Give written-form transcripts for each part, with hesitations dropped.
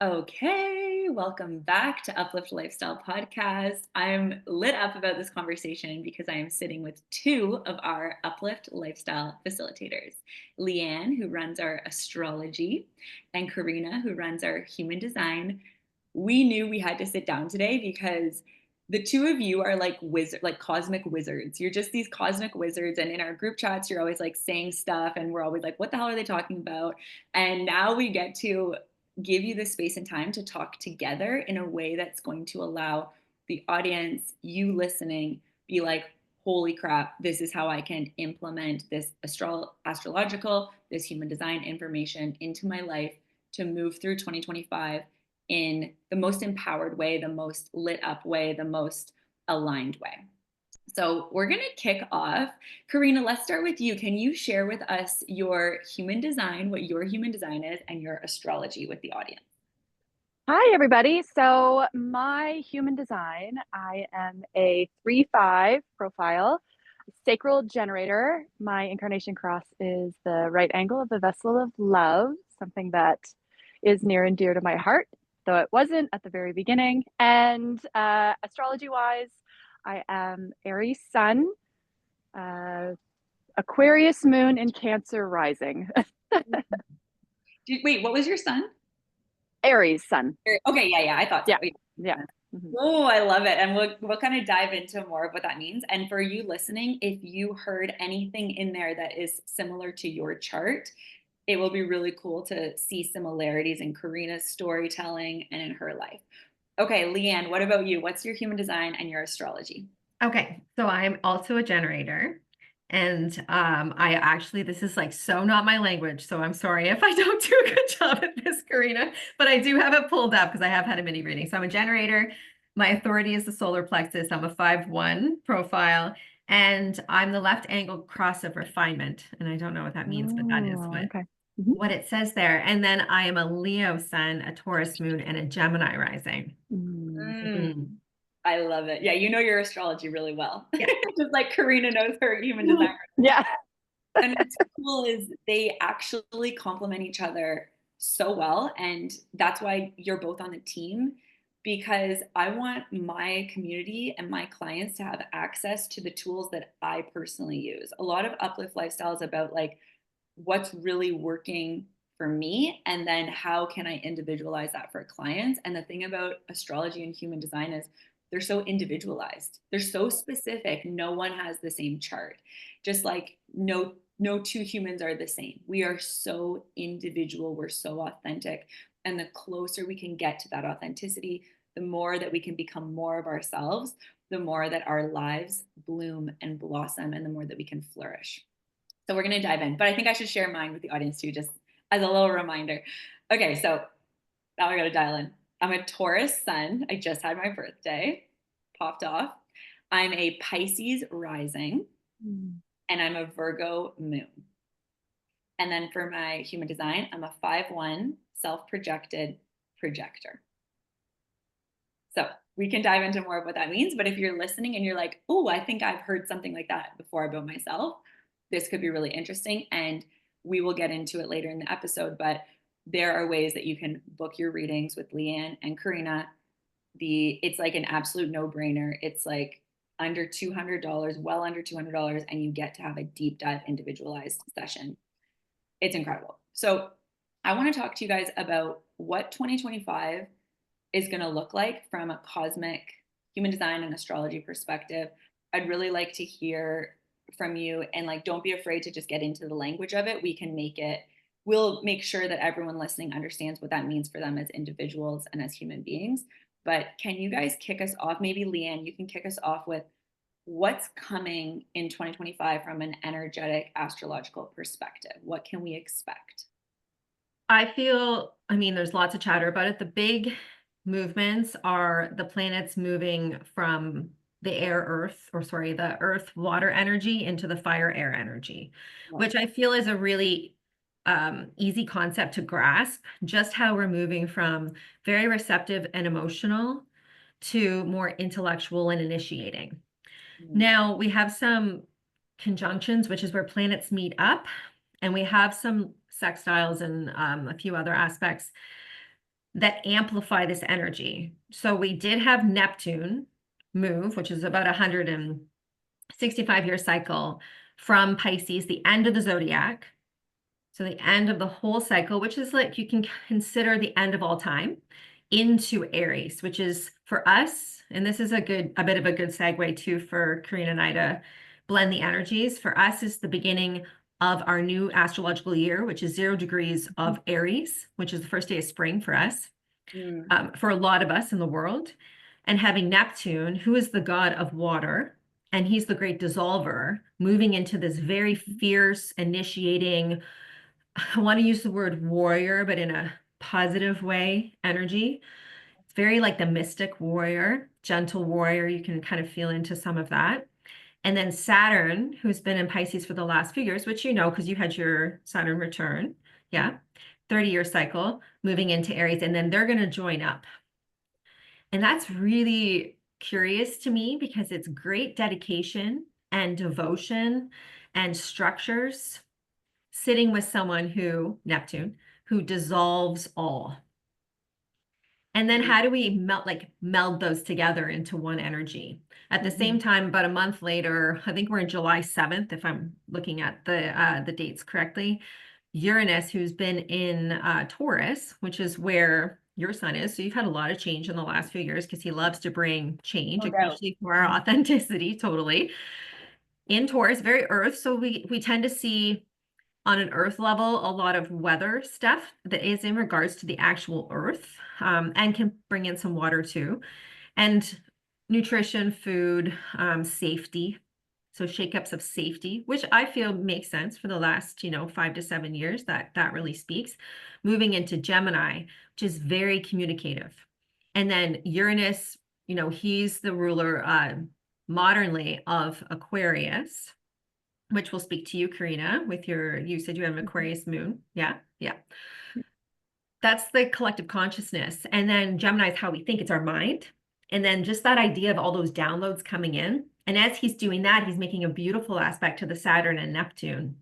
Okay, welcome back to Uplift Lifestyle Podcast. I'm lit up about this conversation because I am sitting with two of our Uplift Lifestyle facilitators, Leanne, who runs our astrology, and Korinna, who runs our human design. We knew we had to sit down today because the two of you are like like cosmic wizards. You're just these cosmic wizards, and in our group chats, you're always like saying stuff, and we're always like, "What the hell are they talking about?" And now we get to give you the space and time to talk together in a way that's going to allow the audience, you listening, be like, holy crap, this is how I can implement this astrological, this human design information into my life to move through 2025 in the most empowered way, the most lit up way, the most aligned way. So we're going to kick off. Korinna, let's start with you. Can you share with us your human design, what your human design is, and your astrology with the audience? Hi, everybody. So my human design, I am a 3-5 profile, sacral generator. My incarnation cross is the right angle of the vessel of love, something that is near and dear to my heart, though it wasn't at the very beginning. And astrology-wise, I am Aries sun, uh, Aquarius moon, and Cancer rising. Wait, what was your son? Aries sun. Okay, yeah, I thought so. Yeah, Yeah. yeah. Mhm. Oh, I love it. And we'll kind of dive into more of what that means. And for you listening, if you heard anything in there that is similar to your chart, it will be really cool to see similarities in Korinna's storytelling and in her life. Okay, Leanne, what about you? What's your human design and your astrology? Okay, so I'm also a generator. And I actually, this is like so not my language. So I'm sorry if I don't do a good job at this, Korinna, but I do have it pulled up because I have had a mini reading. So I'm a generator. My authority is the solar plexus. I'm a 5-1 profile, and I'm the left angle cross of refinement. And I don't know what that means, but that is Oh, okay. Mhm. what it says there. And then I am a Leo sun, a Taurus moon, and a Gemini rising. Mm. Mm. Mhm. I love it. Yeah, you know your astrology really well. Yeah. Just like Korinna knows her human design. Yeah. And what's cool is they actually complement each other so well. And that's why you're both on the team, because I want my community and my clients to have access to the tools that I personally use. A lot of Uplift Lifestyle is about like what's really working for me, and then how can I individualize that for clients. And the thing about astrology and human design is they're so individualized, they're so specific. No one has the same chart, just like no two humans are the same. We are so individual, we're so authentic, and the closer we can get to that authenticity, the more that we can become more of ourselves, the more that our lives bloom and blossom, and the more that we can flourish. So we're going to dive in, but I think I should share mine with the audience too, just as a little reminder. Okay, so now I got to dial in. I'm a Taurus sun. I just had my birthday, popped off. I'm a Pisces rising, Mm. and I'm a Virgo moon. And then for my human design, I'm a 5-1 self projected projector. So we can dive into more of what that means. But if you're listening and you're like, oh, I think I've heard something like that before about myself, this could be really interesting. And we will get into it later in the episode. But there are ways that you can book your readings with Leanne and Korinna. It's like an absolute no-brainer. It's like under $200, well under $200, and you get to have a deep dive individualized session. It's incredible. So I want to talk to you guys about what 2025 is going to look like from a cosmic human design and astrology perspective. I'd really like to hear from you, and like don't be afraid to just get into the language of it. We'll make sure that everyone listening understands what that means for them as individuals and as human beings. But can you guys kick us off? Maybe Leanne, you can kick us off with what's coming in 2025 from an energetic astrological perspective. What can we expect? I mean, there's lots of chatter about it. The big movements are the planets moving from the earth water energy into the fire air energy, which I feel is a really easy concept to grasp, just how we're moving from very receptive and emotional to more intellectual and initiating. Now we have some conjunctions, which is where planets meet up, and we have some sextiles and a few other aspects that amplify this energy. So we did have Neptune move, which is about 165-year cycle from Pisces, the end of the zodiac. So the end of the whole cycle, which is like you can consider the end of all time, into Aries, which is for us, and this is a bit of a good segue too for Korinna and I to blend the energies. For us is the beginning of our new astrological year, which is 0 degrees of Aries, which is the first day of spring for us, for a lot of us in the world. And having Neptune, who is the god of water, and he's the great dissolver, moving into this very fierce, initiating, I want to use the word warrior, but in a positive way, energy. It's very like the mystic warrior, gentle warrior. You can kind of feel into some of that. And then Saturn, who's been in Pisces for the last few years, which you know, because you had your Saturn return. Yeah. 30-year cycle, moving into Aries, and then they're going to join up. And that's really curious to me because it's great dedication and devotion and structures sitting with someone who, Neptune, who dissolves all. And then how do we meld those together into one energy? At the same time, about a month later, I think we're in July 7th, if I'm looking at the dates correctly, Uranus, who's been in Taurus, which is where your sun is. So you've had a lot of change in the last few years because he loves to bring change, especially for our authenticity, totally. In Taurus, very earth. So we tend to see on an earth level a lot of weather stuff that is in regards to the actual earth, and can bring in some water too. And nutrition, food, safety. So shakeups of safety, which I feel makes sense for the last, 5 to 7 years, that really speaks. Moving into Gemini, which is very communicative. And then Uranus, he's the ruler modernly of Aquarius, which will speak to you, Korinna, with you said you have an Aquarius moon. Yeah. That's the collective consciousness. And then Gemini is how we think, it's our mind. And then just that idea of all those downloads coming in. And as he's doing that, he's making a beautiful aspect to the Saturn and Neptune.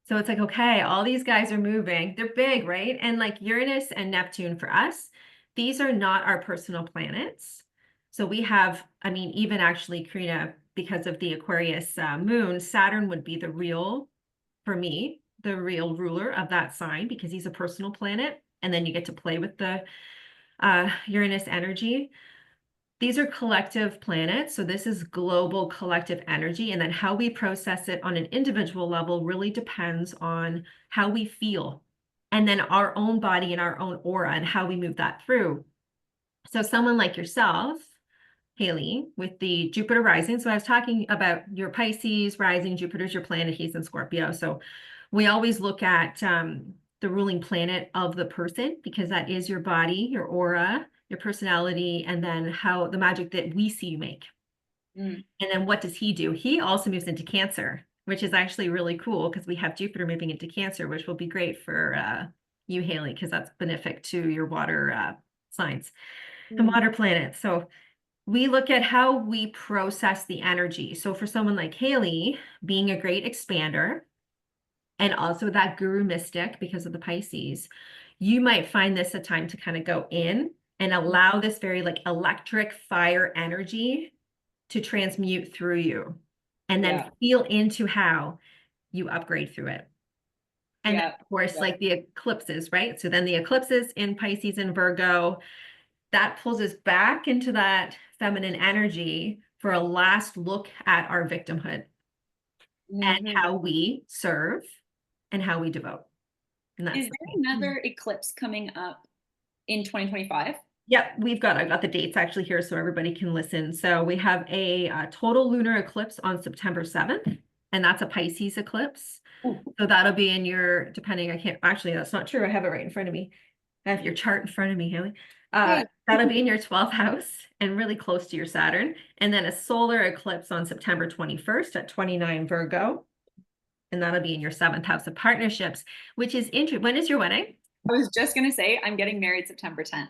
So it's like, okay, all these guys are moving. They're big, right? And like Uranus and Neptune for us, these are not our personal planets. So we have, even actually, Korinna, because of the Aquarius moon, Saturn would be the real ruler of that sign because he's a personal planet. And then you get to play with the Uranus energy. These are collective planets. So this is global collective energy. And then how we process it on an individual level really depends on how we feel. And then our own body and our own aura and how we move that through. So someone like yourself, Haley, with the Jupiter rising. So I was talking about your Pisces rising, Jupiter's your planet, he's in Scorpio. So we always look at the ruling planet of the person because that is your body, your aura, your personality, and then how the magic that we see you make. And then what does he do? He also moves into Cancer, which is actually really cool because we have Jupiter moving into Cancer, which will be great for you, Haley, because that's benefic to your water signs and water planets. So we look at how we process the energy. So for someone like Haley, being a great expander, and also that guru mystic because of the Pisces, you might find this a time to kind of go in and allow this very like electric fire energy to transmute through you and then feel into how you upgrade through it. And then, of course, like the eclipses, right? So then the eclipses in Pisces and Virgo, that pulls us back into that feminine energy for a last look at our victimhood and how we serve and how we devote. And that's Is there another eclipse coming up in 2025? Yep, I've got the dates actually here so everybody can listen. So we have a total lunar eclipse on September 7th, and that's a Pisces eclipse. Ooh. So that'll be in your, that's not true. I have it right in front of me. I have your chart in front of me, Haley. That'll be in your 12th house and really close to your Saturn. And then a solar eclipse on September 21st at 29 Virgo. And that'll be in your 7th house of partnerships, which is interesting. When is your wedding? I was just going to say, I'm getting married September 10th.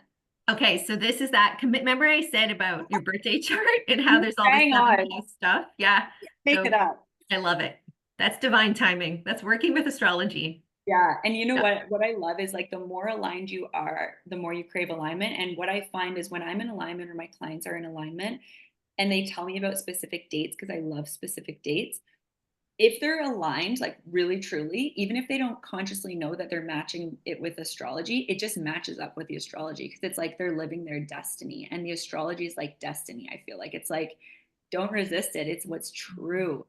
Okay, so this is that commitment. Remember I said about your birthday chart and how there's all this 7th house stuff? Yeah. Make it up. I love it. That's divine timing. That's working with astrology. Yeah. And you know what I love is like the more aligned you are, the more you crave alignment. And what I find is when I'm in alignment or my clients are in alignment and they tell me about specific dates, because I love specific dates, if they're aligned, like really truly, even if they don't consciously know that they're matching it with astrology, it just matches up with the astrology because it's like they're living their destiny. And the astrology is like destiny. I feel like it's like, don't resist it. It's what's true.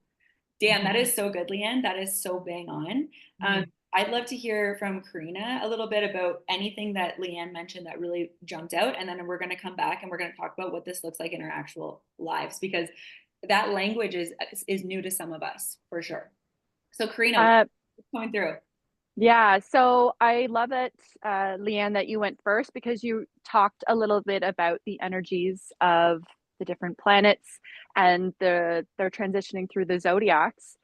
Damn, that is so good, Leanne. That is so bang on. Um, I'd love to hear from Korinna a little bit about anything that Leanne mentioned that really jumped out. And then we're going to come back and we're going to talk about what this looks like in our actual lives because that language is new to some of us for sure. So Korinna, Uh, what's going through? yeah, so I love it, Leanne, that you went first because you talked a little bit about the energies of the different planets and they're transitioning through the zodiacs.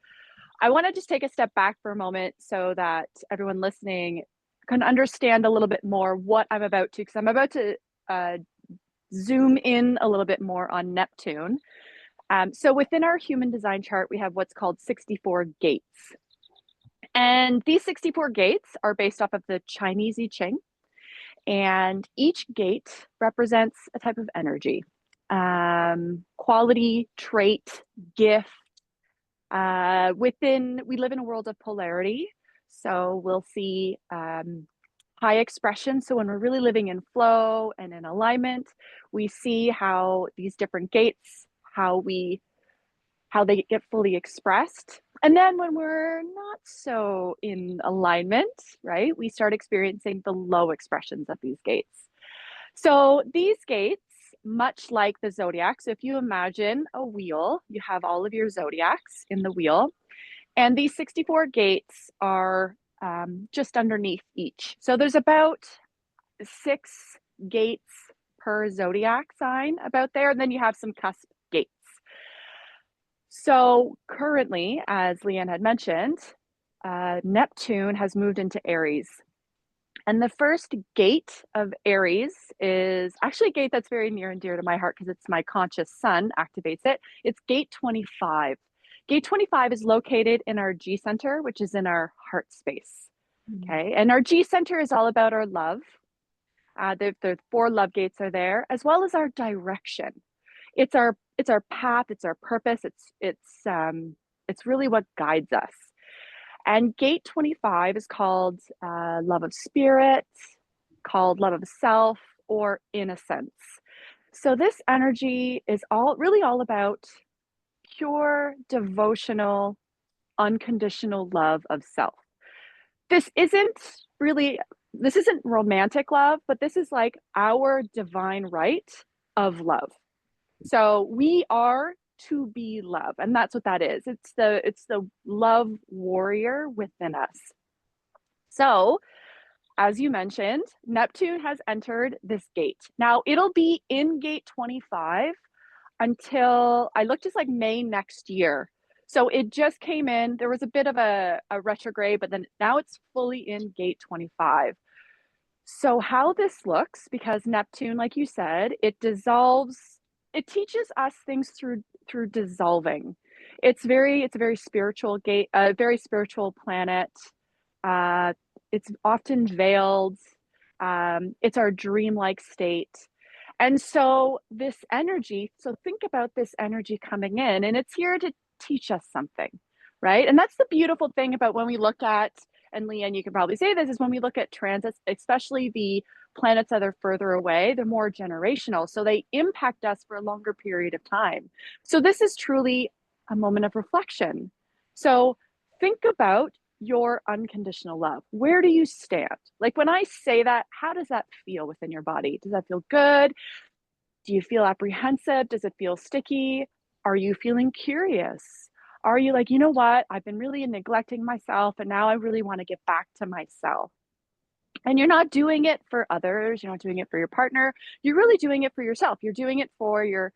I want to just take a step back for a moment so that everyone listening can understand a little bit more what I'm about to, because I'm about to uh, zoom in a little bit more on Neptune. So within our human design chart, we have what's called 64 gates. And these 64 gates are based off of the Chinese I Ching. And each gate represents a type of energy, quality, trait, gift. We live in a world of polarity. So we'll see high expression. So when we're really living in flow and in alignment, we see how these different gates, how they get fully expressed. And then when we're not so in alignment, right, we start experiencing the low expressions of these gates. So these gates, much like the zodiac, so if you imagine a wheel, you have all of your zodiacs in the wheel, and these 64 gates are just underneath each. So there's about 6 gates per zodiac sign about there, and then you have some cusp gates. So currently, as Leanne had mentioned, Neptune has moved into Aries. And the first gate of Aries is actually a gate that's very near and dear to my heart because it's my conscious sun activates it. It's gate 25. Gate 25 is located in our G center, which is in our heart space. Okay. And our G center is all about our love. The 4 love gates are there, as well as our direction. It's our path, it's our purpose, it's really what guides us. And gate 25 is called love of spirit, called love of self, or innocence. So this energy is all about pure devotional, unconditional love of self. This isn't romantic love, but this is like our divine right of love. So we are to be love, and that's what that is. It's the love warrior within us. So, as you mentioned, Neptune has entered this gate. Now, it'll be in gate 25 until I looked, it's like May next year. So it just came in. There was a bit of a retrograde, but then now it's fully in gate 25. So how this looks, because Neptune, like you said, it dissolves, it teaches us things through dissolving. It's a very spiritual gate, a very spiritual planet. It's often veiled. It's our dreamlike state. And so this energy, so think about this energy coming in, and it's here to teach us something, right? And that's the beautiful thing about when we look at, and Leanne, you can probably say this, is when we look at transits, especially the planets that are further away, they're more generational. So they impact us for a longer period of time. So this is truly a moment of reflection. So think about your unconditional love. Where do you stand? Like when I say that, how does that feel within your body? Does that feel good? Do you feel apprehensive? Does it feel sticky? Are you feeling curious? Are you like, you know what? I've been really neglecting myself and now I really want to get back to myself. And you're not doing it for others. You're not doing it for your partner. You're really doing it for yourself. You're doing it for your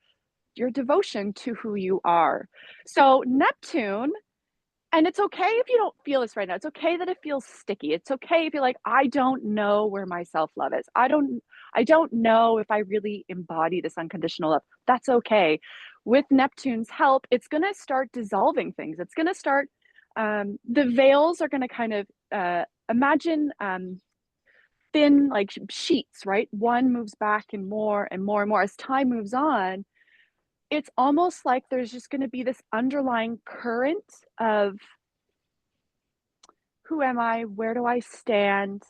devotion to who you are. So Neptune, and it's okay if you don't feel this right now. It's okay that it feels sticky. It's okay if you're like, I don't know where my self-love is. I don't know if I really embody this unconditional love. That's okay. With Neptune's help, it's going to start dissolving things. It's going to start, the veils are going to kind of imagine thin like sheets, right? One moves back and more and more and more as time moves on. It's almost like there's just going to be this underlying current of who am I? Where do I stand?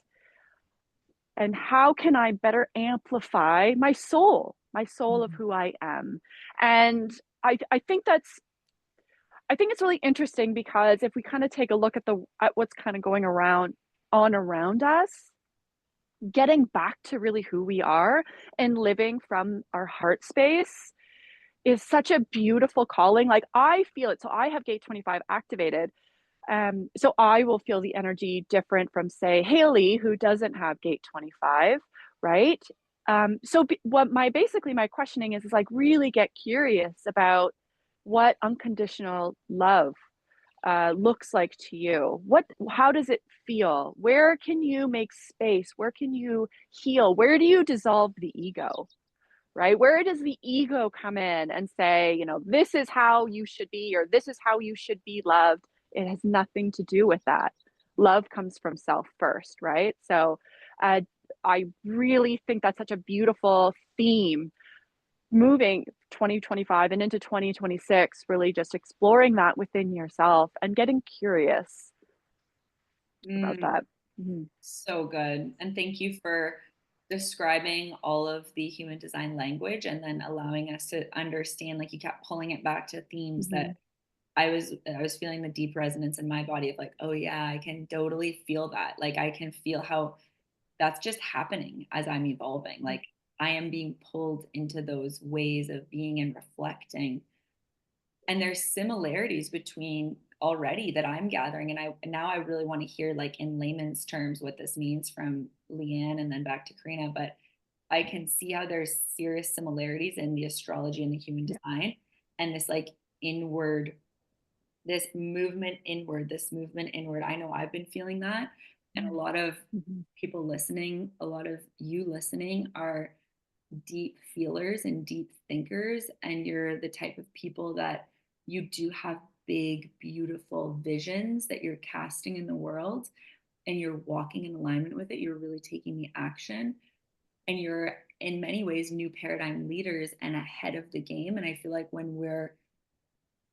And how can I better amplify my soul of who I am? And I think it's really interesting because if we kind of take a look at what's kind of going around us, getting back to really who we are and living from our heart space is such a beautiful calling. Like I feel it. So I have gate 25 activated. So I will feel the energy different from, say, Haley, who doesn't have gate 25, right? What my questioning is like really get curious about what unconditional love looks like to you. How does it feel? Where can you make space? Where can you heal? Where do you dissolve the ego? Right? Where does the ego come in and say, this is how you should be, or this is how you should be loved? It has nothing to do with that. Love comes from self first, right? So I really think that's such a beautiful theme moving 2025 and into 2026, really just exploring that within yourself and getting curious about that. Mm-hmm. So good. And thank you for describing all of the human design language and then allowing us to understand, like you kept pulling it back to themes Mm-hmm. that I was feeling the deep resonance in my body of like, oh yeah, I can totally feel that. Like I can feel how that's just happening as I'm evolving. Like I am being pulled into those ways of being and reflecting. And there's similarities between already that I'm gathering. And now I really want to hear like in layman's terms what this means from Leanne and then back to Korinna. But I can see how there's serious similarities in the astrology and the human design and this like inward, this movement inward, this movement inward. I know I've been feeling that. And a lot of people listening, a lot of you listening are deep feelers and deep thinkers. And you're the type of people that you do have big, beautiful visions that you're casting in the world and you're walking in alignment with it. You're really taking the action and you're in many ways new paradigm leaders and ahead of the game. And I feel like when we're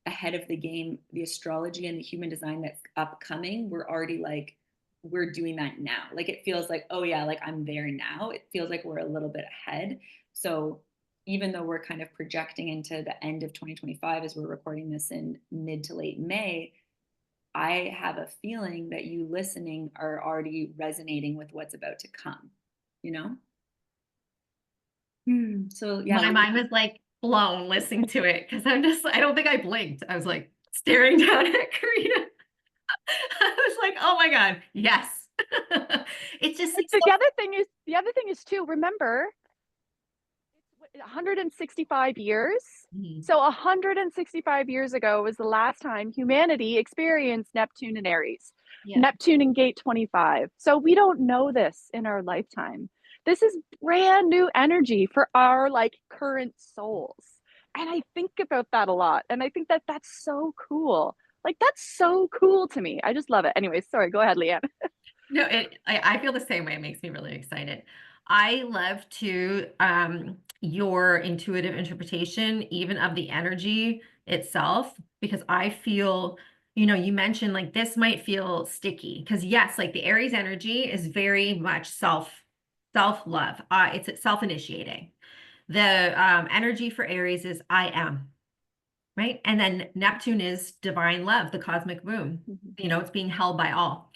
ahead of the game, the astrology and the human design that's upcoming, we're already like, we're doing that now. Like it feels like, oh yeah, like I'm there now. It feels like we're a little bit ahead. So even though we're kind of projecting into the end of 2025 as we're recording this in mid to late May, I have a feeling that you listening are already resonating with what's about to come, you know? So yeah. My mind was like blown listening to it because I don't think I blinked. I was like staring down at Korinna. I was like, oh my God, yes. It's just like the other thing is too, remember, it's 165 years. So 165 years ago was the last time humanity experienced Neptune and Aries. Neptune in gate 25. So we don't know this in our lifetime. This is brand new energy for our like current souls. And I think about that a lot. And I think that that's so cool. Like that's so cool to me. I just love it. Anyways, sorry, go ahead, Leanne. No, I feel the same way. It makes me really excited. I love to your intuitive interpretation, even of the energy itself, because I feel, you mentioned like this might feel sticky because yes, like the Aries energy is very much self-love. It's self-initiating. The energy for Aries is I am. Right. And then Neptune is divine love, the cosmic womb. It's being held by all.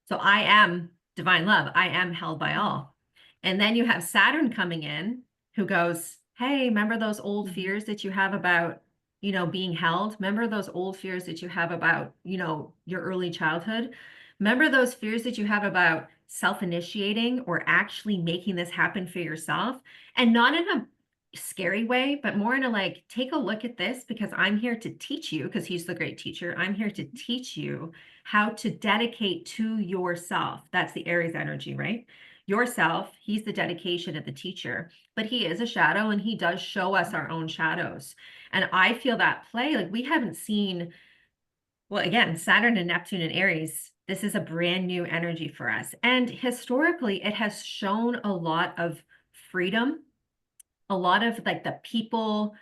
So I am divine love. I am held by all. And then you have Saturn coming in who goes, hey, remember those old fears that you have about, being held? Remember those old fears that you have about, your early childhood? Remember those fears that you have about self-initiating or actually making this happen for yourself? And not in a scary way, but more in a like, take a look at this because I'm here to teach you, because he's the great teacher. I'm here to teach you how to dedicate to yourself. That's the Aries energy, right? Yourself, he's the dedication of the teacher, but he is a shadow and he does show us our own shadows. And I feel that play, like we haven't seen, well, again, Saturn and Neptune and Aries This is a brand new energy for us. And historically, it has shown a lot of freedom, a lot of like the people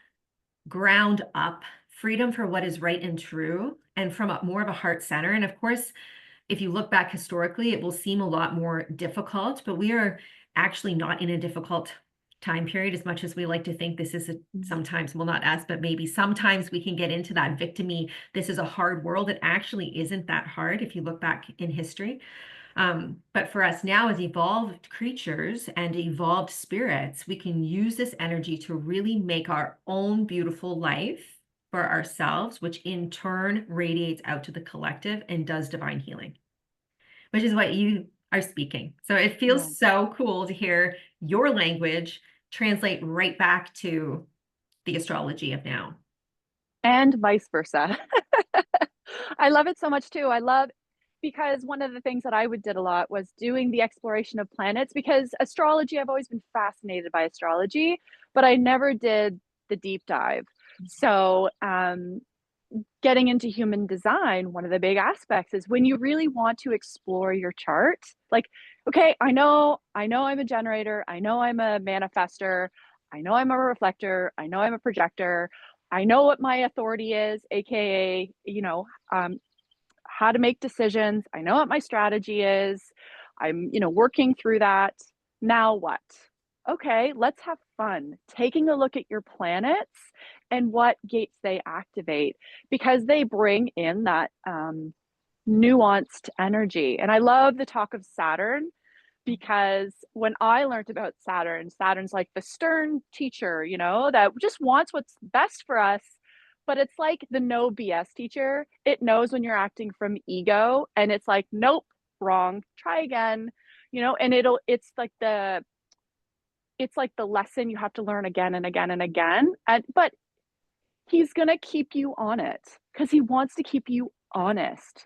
ground up freedom for what is right and true, and from more of a heart center. And of course, if you look back historically, it will seem a lot more difficult, but we are actually not in a difficult time period as much as we like to think. This is sometimes, well, not us, but maybe sometimes we can get into that victim-y, this is a hard world. It actually isn't that hard if you look back in history. But for us now as evolved creatures and evolved spirits, we can use this energy to really make our own beautiful life for ourselves, which in turn radiates out to the collective and does divine healing, which is what you are speaking. So it feels so cool to hear your language translate right back to the astrology of now. And vice versa. I love it so much too. Because one of the things that I did a lot was doing the exploration of planets, because astrology, I've always been fascinated by astrology, but I never did the deep dive. So getting into human design, one of the big aspects is when you really want to explore your chart, like, okay, I know I'm a generator, I know I'm a manifester, I know I'm a reflector, I know I'm a projector, I know what my authority is, aka, how to make decisions, I know what my strategy is, I'm, working through that. Now what? Okay, let's have fun taking a look at your planets and what gates they activate, because they bring in that nuanced energy. And I love the talk of Saturn, because when I learned about Saturn's like the stern teacher, that just wants what's best for us. But it's like the no BS teacher. It knows when you're acting from ego, and it's like, nope, wrong, try again, and it's like the lesson you have to learn again and again and again. But he's going to keep you on it because he wants to keep you honest.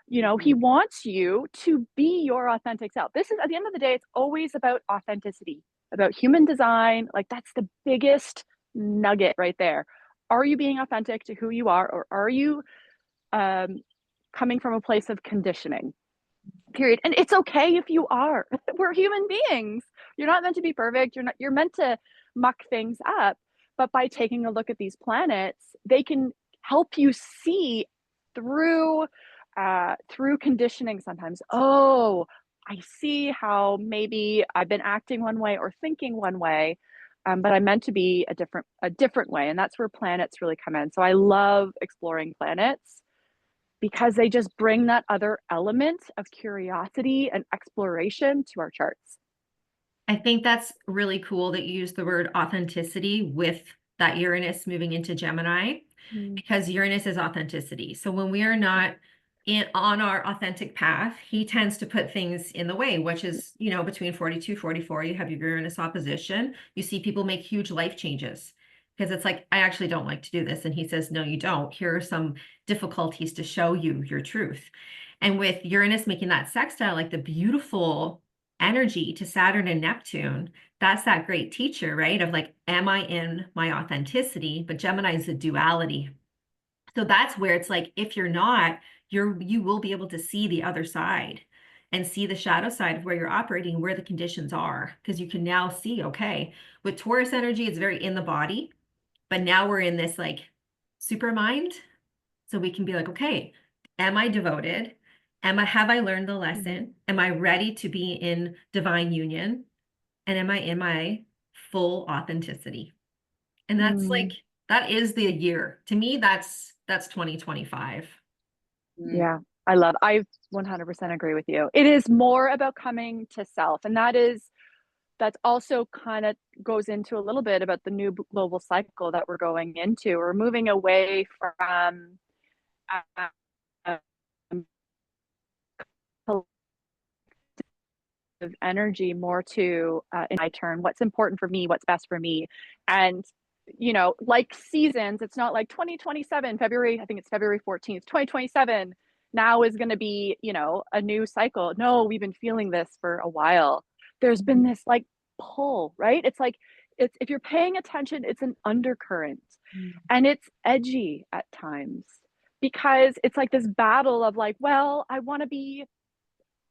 He wants you to be your authentic self. This is, at the end of the day, it's always about authenticity, about human design. Like, that's the biggest nugget right there. Are you being authentic to who you are, or are you coming from a place of conditioning? Period. And it's okay if you are. We're human beings. You're not meant to be perfect. You're meant to muck things up. But by taking a look at these planets, they can help you see through conditioning sometimes. Oh, I see how maybe I've been acting one way or thinking one way, but I'm meant to be a different way. And that's where planets really come in. So I love exploring planets, because they just bring that other element of curiosity and exploration to our charts. I think that's really cool that you use the word authenticity with that Uranus moving into Gemini, because Uranus is authenticity. So when we are not on our authentic path, he tends to put things in the way, which is, between 42, 44, you have your Uranus opposition. You see people make huge life changes because it's like, I actually don't like to do this. And he says, no, you don't. Here are some difficulties to show you your truth. And with Uranus making that sextile, like the beautiful energy to Saturn and Neptune, that's that great teacher, right? Of like, am I in my authenticity? But Gemini is the duality. So that's where it's like, if you're not, you will be able to see the other side and see the shadow side of where you're operating, where the conditions are, because you can now see, okay, with Taurus energy, it's very in the body, but now we're in this like super mind. So we can be like, okay, am I devoted? Have I learned the lesson? Am I ready to be in divine union? And am I in my full authenticity? And that's like, that is the year. To me, that's 2025. Yeah, I 100% agree with you. It is more about coming to self. And that's also kind of goes into a little bit about the new global cycle that we're going into. We're moving away from energy more to in my turn, what's important for me, what's best for me. And like seasons, it's not like 2027 February, I think it's February 14th, 2027 now is going to be a new cycle. No, we've been feeling this for a while. There's been this like pull, right? It's like, if you're paying attention, it's an undercurrent, and it's edgy at times, because it's like this battle of like, well, I want to be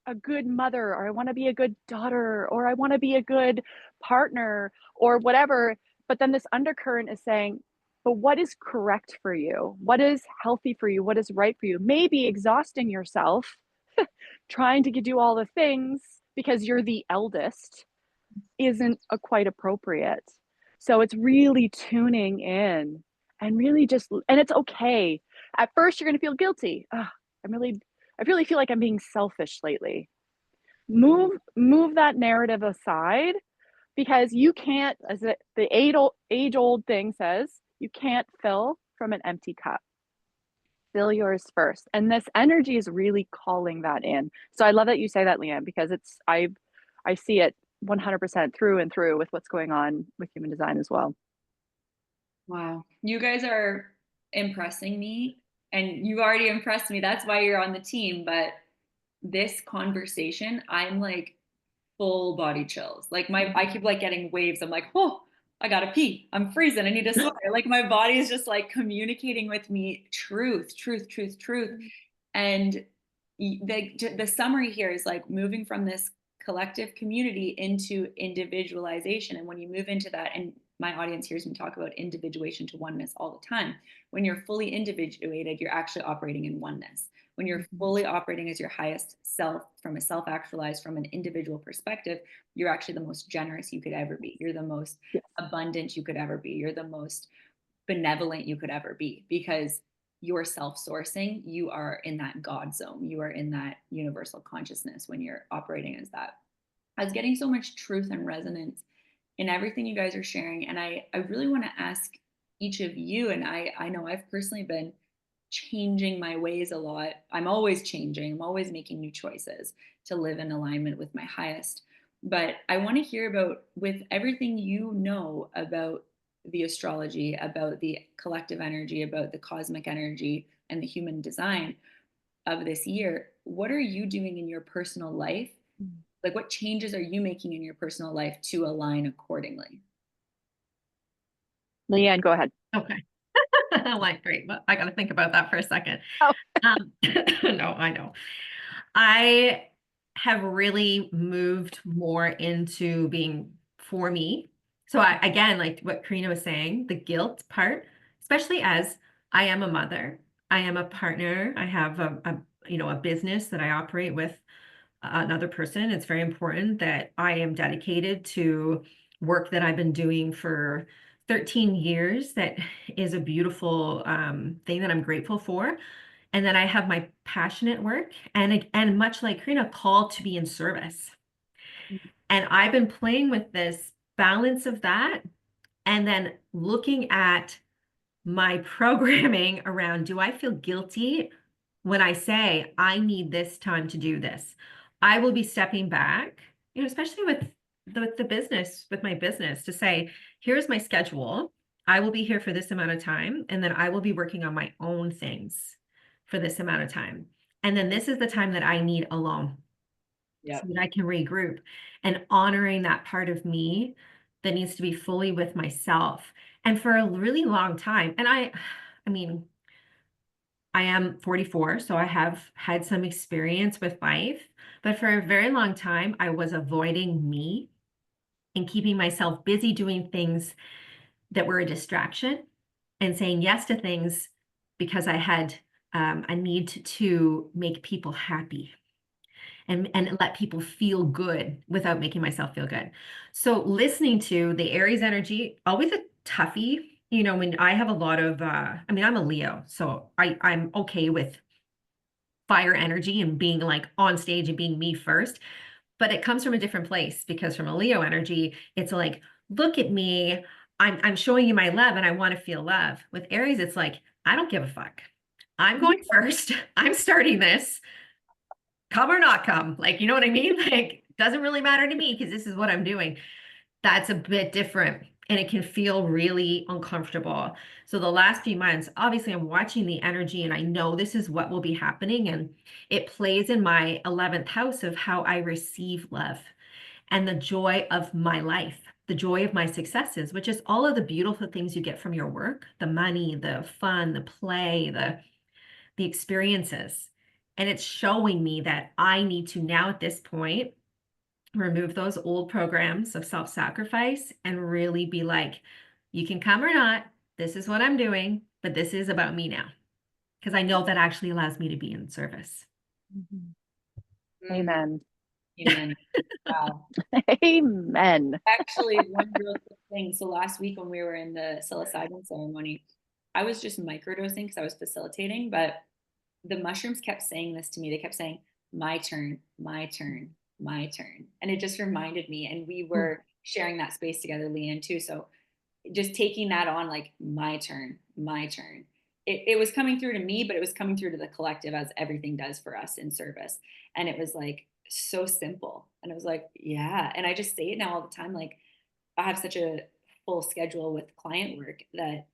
a good mother, or I want to be a good daughter, or I want to be a good partner, or whatever. But then this undercurrent is saying, but what is correct for you? What is healthy for you? What is right for you? Maybe exhausting yourself trying to do all the things because you're the eldest isn't quite appropriate. So it's really tuning in and really just, and it's okay. At first, you're going to feel guilty. I really feel like I'm being selfish lately. Move that narrative aside, because you can't, as the age old thing says, you can't fill from an empty cup. Fill yours first. And this energy is really calling that in. So I love that you say that, Leanne, because I see it 100% through and through with what's going on with human design as well. Wow. You guys are impressing me, and you already impressed me. That's why you're on the team. But this conversation, I'm like full body chills. Like I keep like getting waves. I'm like, oh, I gotta pee. I'm freezing. I need to sweat. Like my body is just like communicating with me truth, truth, truth, truth. And the summary here is like moving from this collective community into individualization. And when you move into that, and my audience hears me talk about individuation to oneness all the time. When you're fully individuated, you're actually operating in oneness. When you're fully operating as your highest self, from a self-actualized, from an individual perspective, you're actually the most generous you could ever be. You're the most abundant you could ever be. You're the most benevolent you could ever be, because you're self-sourcing. You are in that God zone. You are in that universal consciousness when you're operating as that. I was getting so much truth and resonance in everything you guys are sharing. And I really want to ask each of you, and I know I've personally been changing my ways a lot. I'm always changing. I'm always making new choices to live in alignment with my highest. But I want to hear about, with everything you know about the astrology, about the collective energy, about the cosmic energy and the human design of this year, what are you doing in your personal life? Like, what changes are you making in your personal life to align accordingly? Leanne, go ahead. Okay. I'm like, great. Well, I got to think about that for a second. Oh. No, I know. I have really moved more into being for me. So again, like what Korinna was saying, the guilt part, especially as I am a mother, I am a partner, I have a business that I operate with another person. It's very important that I am dedicated to work that I've been doing for 13 years. That is a beautiful thing that I'm grateful for. And then I have my passionate work, and much like Korinna, called to be in service. And I've been playing with this balance of that, and then looking at my programming around, do I feel guilty when I say I need this time to do this? I will be stepping back, especially with the business, with my business, to say, here's my schedule. I will be here for this amount of time, and then I will be working on my own things for this amount of time. And then this is the time that I need alone. So that I can regroup, and honoring that part of me that needs to be fully with myself. And for a really long time, and I mean, I am 44, so I have had some experience with life, but for a very long time, I was avoiding me and keeping myself busy doing things that were a distraction, and saying yes to things because I had a need to make people happy and let people feel good without making myself feel good. So listening to the Aries energy, always a toughie. When I have a lot of, I'm a Leo, so I'm okay with fire energy and being like on stage and being me first, but it comes from a different place, because from a Leo energy, it's like, look at me, I'm showing you my love and I want to feel love. With Aries, it's like, I don't give a fuck. I'm going first. I'm starting this. Come or not come. Like, you know what I mean? Like, doesn't really matter to me because this is what I'm doing. That's a bit different, and it can feel really uncomfortable. So the last few months, obviously I'm watching the energy and I know this is what will be happening, and it plays in my 11th house of how I receive love and the joy of my life, the joy of my successes, which is all of the beautiful things you get from your work, the money, the fun, the play, the experiences. And it's showing me that I need to now at this point remove those old programs of self-sacrifice and really be like, you can come or not. This is what I'm doing, but this is about me now. Because I know that actually allows me to be in service. Amen. Amen. Wow. Amen. Actually, one real quick thing. So last week when we were in the psilocybin ceremony, I was just microdosing because I was facilitating, but the mushrooms kept saying this to me. They kept saying, my turn, my turn, my turn. And it just reminded me. And we were sharing that space together, Leanne, too. So just taking that on, like, my turn, my turn. It was coming through to me, but it was coming through to the collective, as everything does for us in service. And it was like so simple. And it was like, yeah. And I just say it now all the time. Like, I have such a full schedule with client work that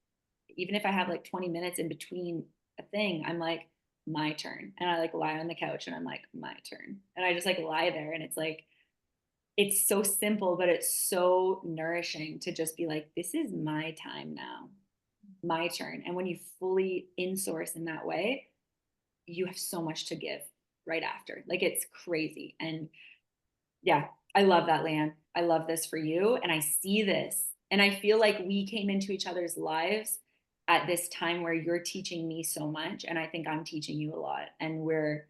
even if I have like 20 minutes in between a thing, I'm like, my turn. And I like lie on the couch and I'm like, my turn. And I just like lie there. And it's like, it's so simple, but it's so nourishing to just be like, this is my time now, my turn. And when you fully insource in that way, you have so much to give right after. Like, it's crazy. And yeah, I love that, Leanne. I love this for you. And I see this. And I feel like we came into each other's lives at this time where you're teaching me so much. And I think I'm teaching you a lot. And we're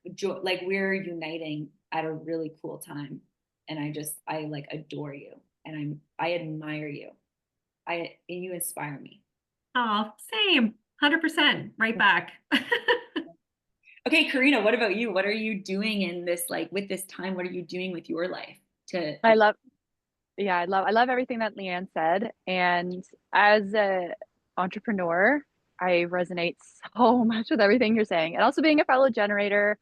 we're uniting at a really cool time. And I like adore you. And I admire you. And you inspire me. Oh, same. 100%. Right back. Okay, Korinna, what about you? What are you doing in this, like, with this time? What are you doing with your life to I love everything that Leanne said. And as a entrepreneur, I resonate so much with everything you're saying. And also being a fellow generator,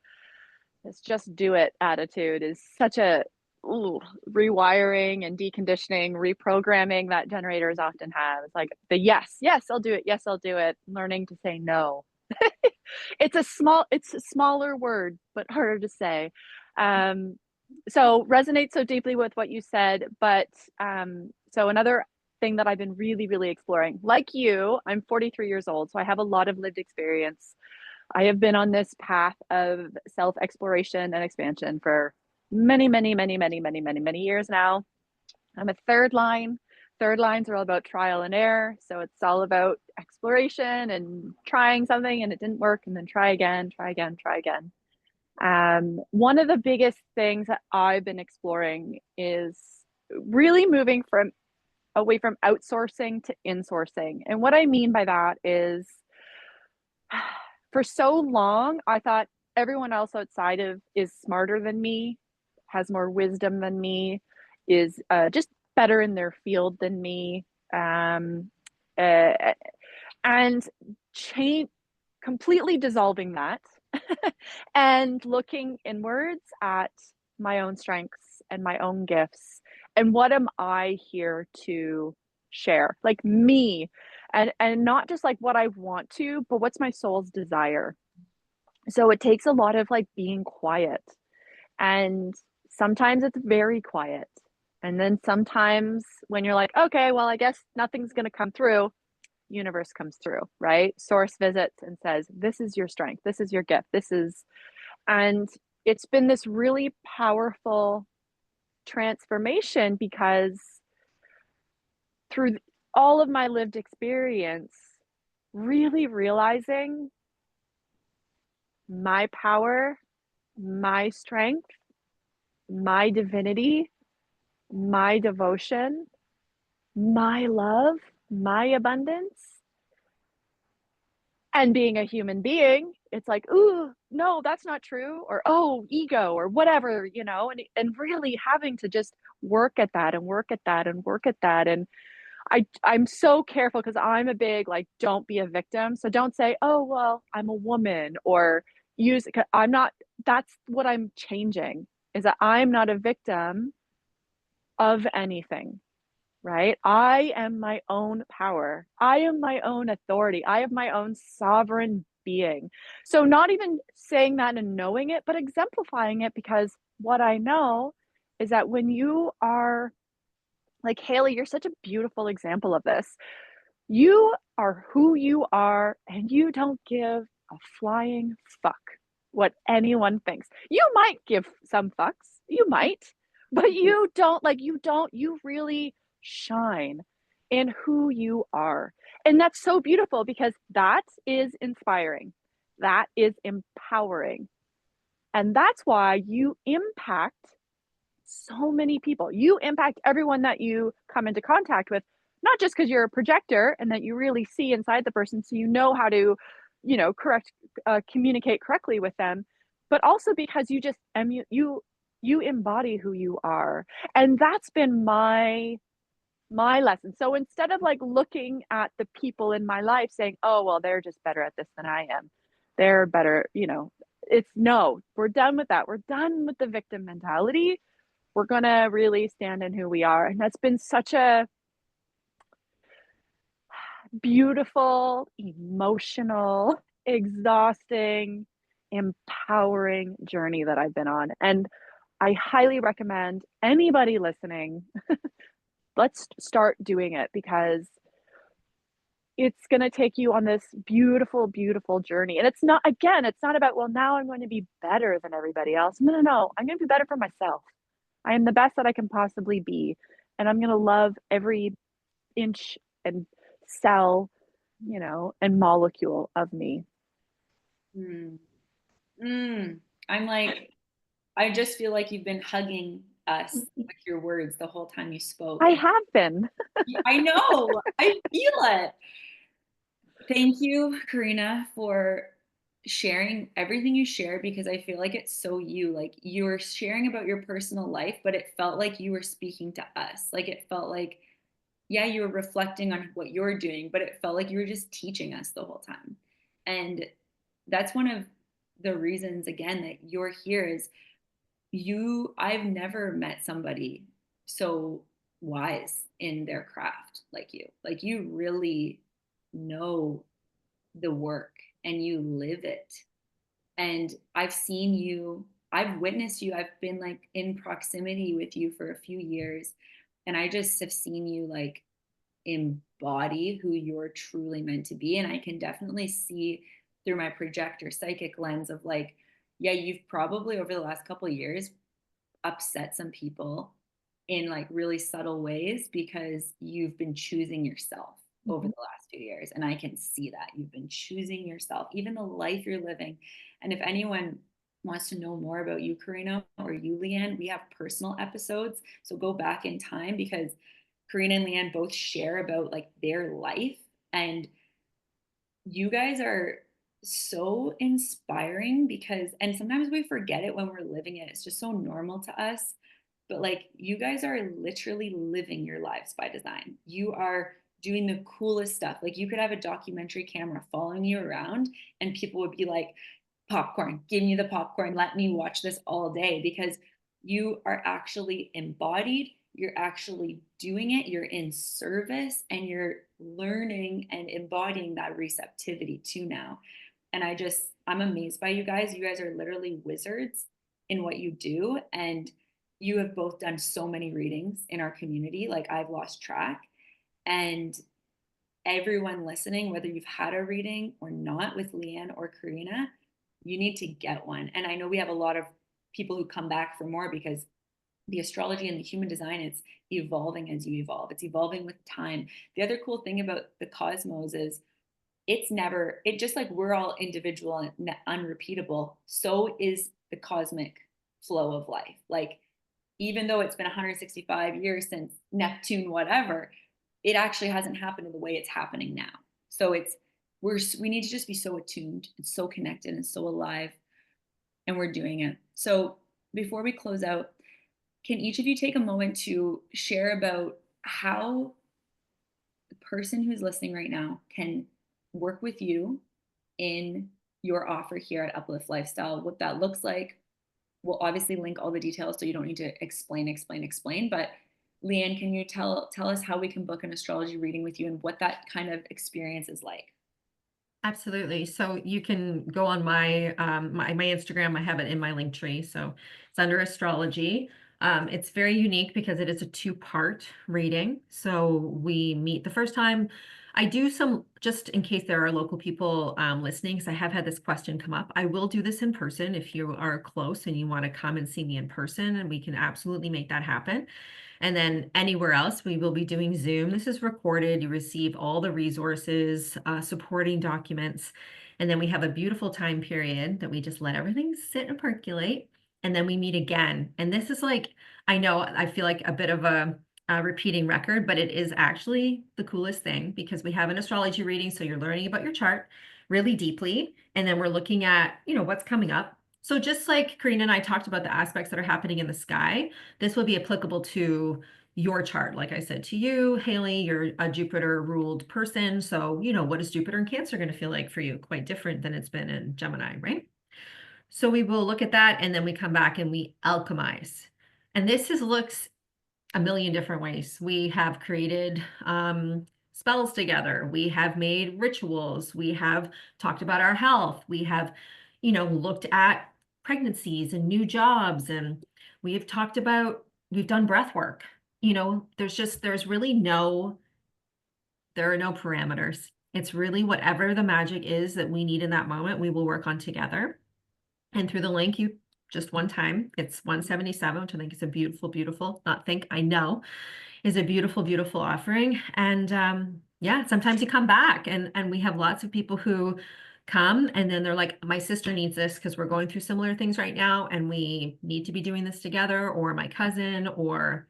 this just do it attitude is such a rewiring and deconditioning, reprogramming that generators often have. It's like the yes, I'll do it. Yes, I'll do it. Learning to say no. It's a smaller word, but harder to say. So resonate so deeply with what you said. But so another thing that I've been really, really exploring, like you, I'm 43 years old, so I have a lot of lived experience. I have been on this path of self-exploration and expansion for many, many, many, many, many, many, many years now. I'm a third line. Third lines are all about trial and error. So it's all about exploration and trying something and it didn't work, and then try again, try again, try again. One of the biggest things that I've been exploring is really moving away from outsourcing to insourcing. And what I mean by that is, for so long, I thought everyone else outside of is smarter than me, has more wisdom than me, is just better in their field than me, and completely dissolving that and looking inwards at my own strengths and my own gifts and what am I here to share, like me, and not just like what I want to, but what's my soul's desire. So it takes a lot of like being quiet, and sometimes it's very quiet. And then sometimes when you're like, okay, well, I guess nothing's going to come through, universe comes through, right? Source visits and says, this is your strength. This is your gift. And it's been this really powerful transformation because through all of my lived experience, really realizing my power, my strength, my divinity, my devotion, my love, my abundance, and being a human being, it's like, ooh, no, that's not true, or oh, ego, or whatever, and really having to just work at that and work at that and work at that. And I'm so careful because I'm a big, like, don't be a victim. So don't say, oh, well, I'm a woman, or I'm not. That's what I'm changing, is that I'm not a victim of anything, right? I am my own power. I am my own authority. I have my own sovereign being. So not even saying that and knowing it, but exemplifying it, because what I know is that when you are like Haley, you're such a beautiful example of this. You are who you are, and you don't give a flying fuck what anyone thinks. You might give some fucks, you might, but you don't, you really shine in who you are. And that's so beautiful because that is inspiring. That is empowering. And that's why you impact so many people. You impact everyone that you come into contact with, not just because you're a projector and that you really see inside the person, so you know how to, communicate correctly with them, but also because you just you embody who you are, and that's been my lesson. So instead of like looking at the people in my life saying, "Oh, well, they're just better at this than I am. They're better," it's no, we're done with that. We're done with the victim mentality. We're gonna really stand in who we are. And that's been such a beautiful, emotional, exhausting, empowering journey that I've been on. And I highly recommend anybody listening, let's start doing it because it's going to take you on this beautiful, beautiful journey. And it's not about, well, now I'm going to be better than everybody else. No, no, no. I'm going to be better for myself. I am the best that I can possibly be. And I'm going to love every inch and cell, and molecule of me. Mm. I'm like, I just feel like you've been hugging us with your words the whole time you spoke. I have been. I know, I feel it. Thank you, Korinna, for sharing everything you shared because I feel like it's so you. Like you were sharing about your personal life, but it felt like you were speaking to us. Like it felt like, yeah, you were reflecting on what you're doing, but it felt like you were just teaching us the whole time. And that's one of the reasons, again, that you're here is I've never met somebody so wise in their craft like you. Like you really know the work and you live it. And I've seen you, I've witnessed you, I've been like in proximity with you for a few years. And I just have seen you like embody who you're truly meant to be. And I can definitely see through my projector psychic lens of like, yeah, you've probably over the last couple of years upset some people in like really subtle ways because you've been choosing yourself over the last few years. And I can see that you've been choosing yourself, even the life you're living. And if anyone wants to know more about you, Korinna, or you, Leanne, we have personal episodes. So go back in time because Korinna and Leanne both share about like their life. And you guys are so inspiring because, and sometimes we forget it when we're living it. It's just so normal to us. But like you guys are literally living your lives by design. You are doing the coolest stuff. Like you could have a documentary camera following you around and people would be like, popcorn, give me the popcorn. Let me watch this all day because you are actually embodied. You're actually doing it. You're in service and you're learning and embodying that receptivity too now. And I'm amazed by you guys. You guys are literally wizards in what you do. And you have both done so many readings in our community. Like I've lost track. And everyone listening, whether you've had a reading or not with Leanne or Korinna, you need to get one. And I know we have a lot of people who come back for more because the astrology and the human design, it's evolving as you evolve. It's evolving with time. The other cool thing about the cosmos is it just like we're all individual and unrepeatable, so is the cosmic flow of life. Like, even though it's been 165 years since Neptune, whatever, it actually hasn't happened in the way it's happening now. So we need to just be so attuned and so connected and so alive, and we're doing it. So before we close out, can each of you take a moment to share about how the person who's listening right now can work with you in your offer here at Uplift Lifestyle, what that looks like? We'll obviously link all the details so you don't need to explain. But Leanne, can you tell us how we can book an astrology reading with you and what that kind of experience is like? Absolutely. So you can go on my Instagram. I have it in my link tree. So it's under astrology. It's very unique because it is a two-part reading. So we meet the first time. I do some, just in case there are local people listening, because I have had this question come up. I will do this in person if you are close and you want to come and see me in person, and we can absolutely make that happen. And then anywhere else, we will be doing Zoom. This is recorded. You receive all the resources, supporting documents. And then we have a beautiful time period that we just let everything sit and percolate. And then we meet again. And this is like, I know I feel like a bit of a repeating record, but it is actually the coolest thing because we have an astrology reading. So you're learning about your chart really deeply. And then we're looking at, what's coming up. So just like Korinna and I talked about the aspects that are happening in the sky, this will be applicable to your chart. Like I said to you, Haley, you're a Jupiter ruled person. So, what is Jupiter in Cancer going to feel like for you? Quite different than it's been in Gemini, right? So we will look at that and then we come back and we alchemize. And this looks a million different ways. We have created spells together. We have made rituals. We have talked about our health. We have, looked at pregnancies and new jobs. And we've done breath work. There are no parameters. It's really whatever the magic is that we need in that moment, we will work on together. And through the link, just one time, it's 177, which I think is a beautiful, I know, is a beautiful offering. And yeah, sometimes you come back and we have lots of people who come and then they're like, my sister needs this because we're going through similar things right now and we need to be doing this together, or my cousin, or,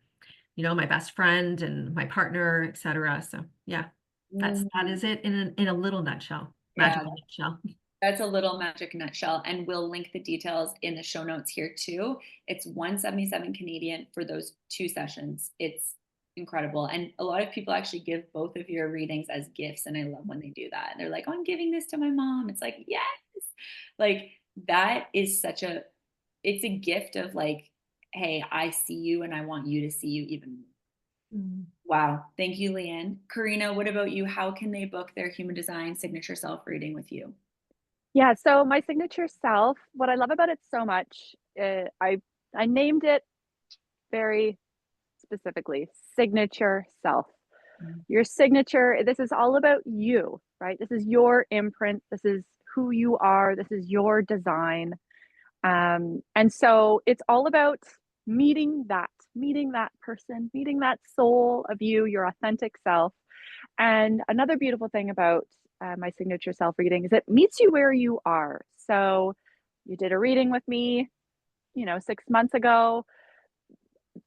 my best friend and my partner, etc. So yeah, that is it in a little nutshell, magical nutshell. That's a little magic nutshell, and we'll link the details in the show notes here too. It's 177 Canadian for those 2 sessions. It's incredible. And a lot of people actually give both of your readings as gifts. And I love when they do that. And they're like, oh, I'm giving this to my mom. It's like, yes, like that is it's a gift of like, hey, I see you and I want you to see you even more. Wow. Thank you, Leanne. Korinna, what about you? How can they book their human design signature self reading with you? Yeah, so my signature self, what I love about it so much, I named it very specifically, signature self. Your signature, this is all about you, right? This is your imprint. This is who you are. This is your design. And so it's all about meeting that person, meeting that soul of you, your authentic self. And another beautiful thing about my signature self reading is it meets you where you are. So you did a reading with me, 6 months ago.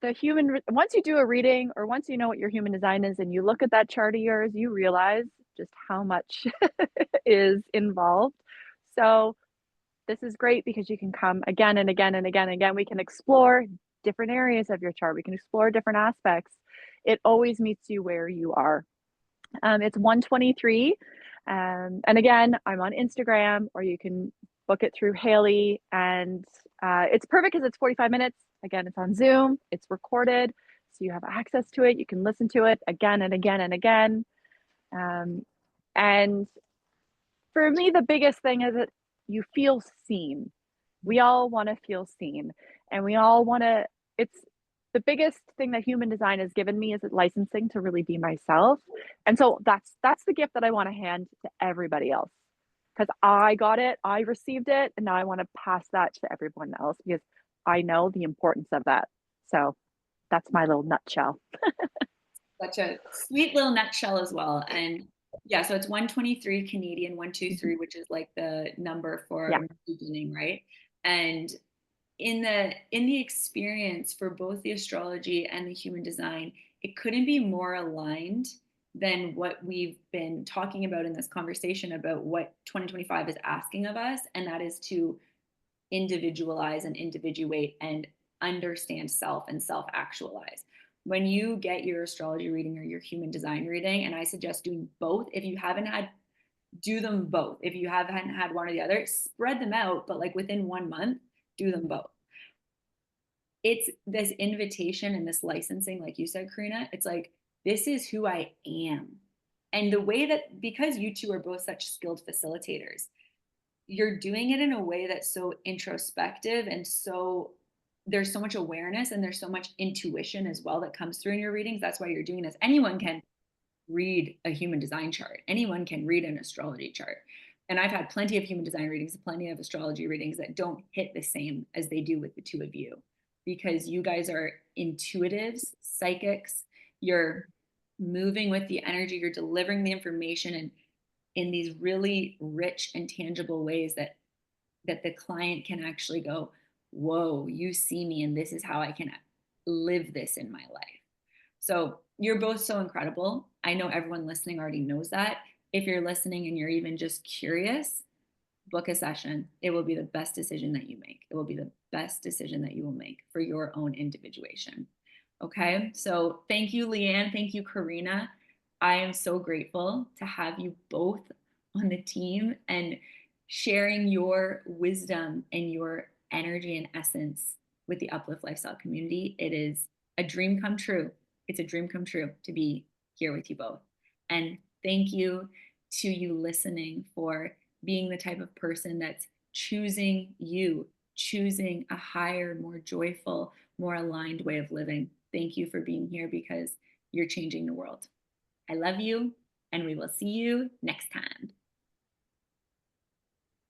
Once you do a reading, or once you know what your human design is and you look at that chart of yours, you realize just how much is involved. So this is great because you can come again and again and again and again. We can explore different areas of your chart. We can explore different aspects. It always meets you where you are. It's 123. And again, I'm on Instagram, or you can book it through Haley. And it's perfect because it's 45 minutes. Again, it's on Zoom. It's recorded. So you have access to it. You can listen to it again and again and again. And for me, the biggest thing is that you feel seen. We all want to feel seen. And we all want to, it's the biggest thing that human design has given me is licensing to really be myself. And so that's the gift that I want to hand to everybody else, because I got it, I received it, and now I want to pass that to everyone else because I know the importance of that. So that's my little nutshell. Such a sweet little nutshell as well. And yeah, so it's 123 Canadian, 123, which is like the number for beginning, right? And in the experience for both the astrology and the human design, it couldn't be more aligned than what we've been talking about in this conversation about what 2025 is asking of us, and that is to individualize and individuate and understand self and self-actualize. When you get your astrology reading or your human design reading, and I suggest doing both, if you haven't had, do them both. If you haven't had one or the other, spread them out, but like within 1 month, do them both. It's this invitation and this licensing, like you said, Korinna, it's like, this is who I am. And the way that, because you two are both such skilled facilitators, you're doing it in a way that's so introspective and so there's so much awareness and there's so much intuition as well that comes through in your readings. That's why you're doing this. Anyone can read a human design chart. Anyone can read an astrology chart. And I've had plenty of human design readings, plenty of astrology readings that don't hit the same as they do with the two of you, because you guys are intuitives, psychics. You're moving with the energy, you're delivering the information and in these really rich and tangible ways that the client can actually go, whoa, you see me and this is how I can live this in my life. So you're both so incredible. I know everyone listening already knows that. If you're listening and you're even just curious, book a session. It will be the best decision that you make. It will be the best decision that you will make for your own individuation. Okay. So thank you, Leanne. Thank you, Korinna. I am so grateful to have you both on the team and sharing your wisdom and your energy and essence with the Uplift Lifestyle community. It is a dream come true. It's a dream come true to be here with you both. And thank you to you listening for being the type of person that's choosing you, choosing a higher, more joyful, more aligned way of living. Thank you for being here because you're changing the world. I love you, and we will see you next time.